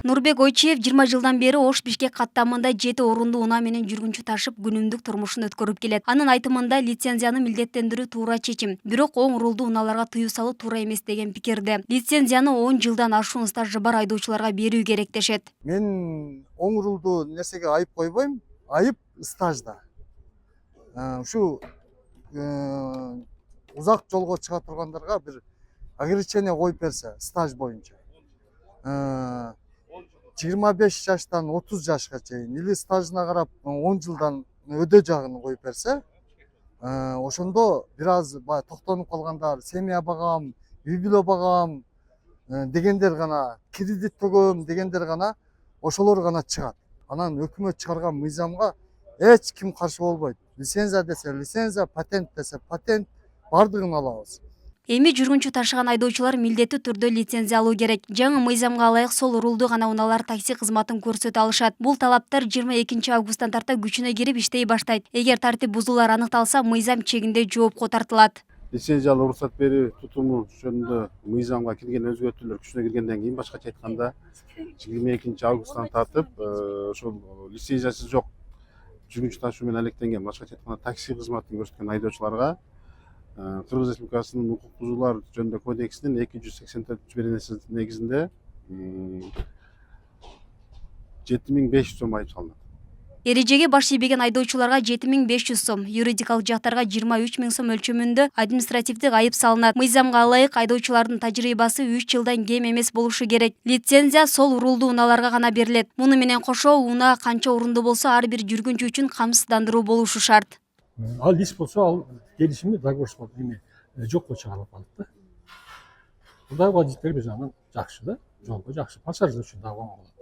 Нурбек Ойчиев 20 жылдан бери Ош Бишкек каттамында 7 орунду унаа менен жүргүнчү ташып күнүмдүк турмушун өткөрүп келет. Анын айтымында лицензияны милдеттендирүү туура чечим. Бирок оң рулду унааларга тыюу салуу туура эмес деген пикирде. Лицензияны 10 жылдан ашуун стажы бар айдоочуларга берүү керек дешет. Мен оң рулду нерсеге айып койбойм. Айып стажда. Ушу узак жолго чыга тургандарга бир ограничение коюп берсе стаж боюнча. 25 жаштан 30 жашка чейин или стажына карап 10 жылдан өдө жагын коюп берсе, ошондо бир аз токтонуп калгандар, семья багам, үй бүлө багам дегендер гана, кредит төгөм дегендер гана, ошолор гана чыгат. Анан өкмөт чыгарган мыйзамга эч ким каршы болбойт. Лицензия десе лицензия, патент десе патент, бардыгын алабыз. Эми жүргүнчү ташыган айдоочулар милдеттүү түрдө лицензия алуу керек. Жаңы мыйзамга ылайык сол рулду гана унаалар такси кызматын көрсөтө алышат. Бул талаптар 22 августтан тарта күчүнө кирип иштей баштайт. Эгер тартип бузуулар аныкталса, мыйзам чегинде жоопко тартылат. Лицензиялуу уруксат берүү тутуму жөнүндө мыйзамга кирген өзгөртүүлөр күчүнө киргенден кийин, башкача айтканда 22 августтан тартып, ошол лицензиясы жок жүргүнчү ташуу менен алектенген, башкача айтканда такси кызматын көрсөткөн айдоочуларга Кыргыз Республикасынын укук бузуулар жөнүндө кодексинин 284 негизинде 7500 сом айып салынат. Эрежеге баш ийбеген айдоочуларга 7500 сом, юридикалык жактарга 23000 сом өлчөмүндө административдик айып салынат. Мыйзамга ылайык айдоочулардын тажрыйбасы 3 жылдан кем эмес болушу керек. Лицензия сол рулду унааларга гана берилет. Муну менен кошо унаа канча орунду болсо ар бир жүргүнчү үчүн камсыздандыруу болушу шарт. Ал лист болсо ал келишимди договор жокко чыгарылып калат да. Мындай водитель биз анан жакшы да, жолго жакшы, пассажир үчүн да оң болот.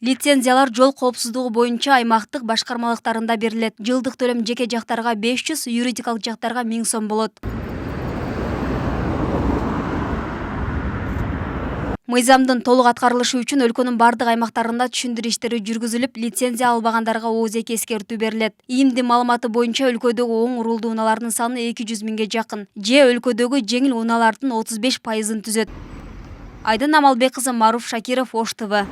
Лицензиялар жол коопсуздугу боюнча аймактык башкармалыктарында берилет. Жылдык төлөм жеке жактарга 500, юридикалык жактарга 1000 сом болот. Мыйзамдын толук аткарылышы үчүн өлкөнүн бардык аймактарында түшүндүрүү иштери жүргүзүлүп, лицензия албагандарга ооздек эскертүү берилет. ИИМдин маалыматы боюнча өлкөдөгү оң рулду унаалардын саны 200 миңге жакын. Өлкөдөгү жеңил унаалардын 35%-ын түзөт. Айдын Амалбек кызы, Маруф Шакиров, Ош ТВ.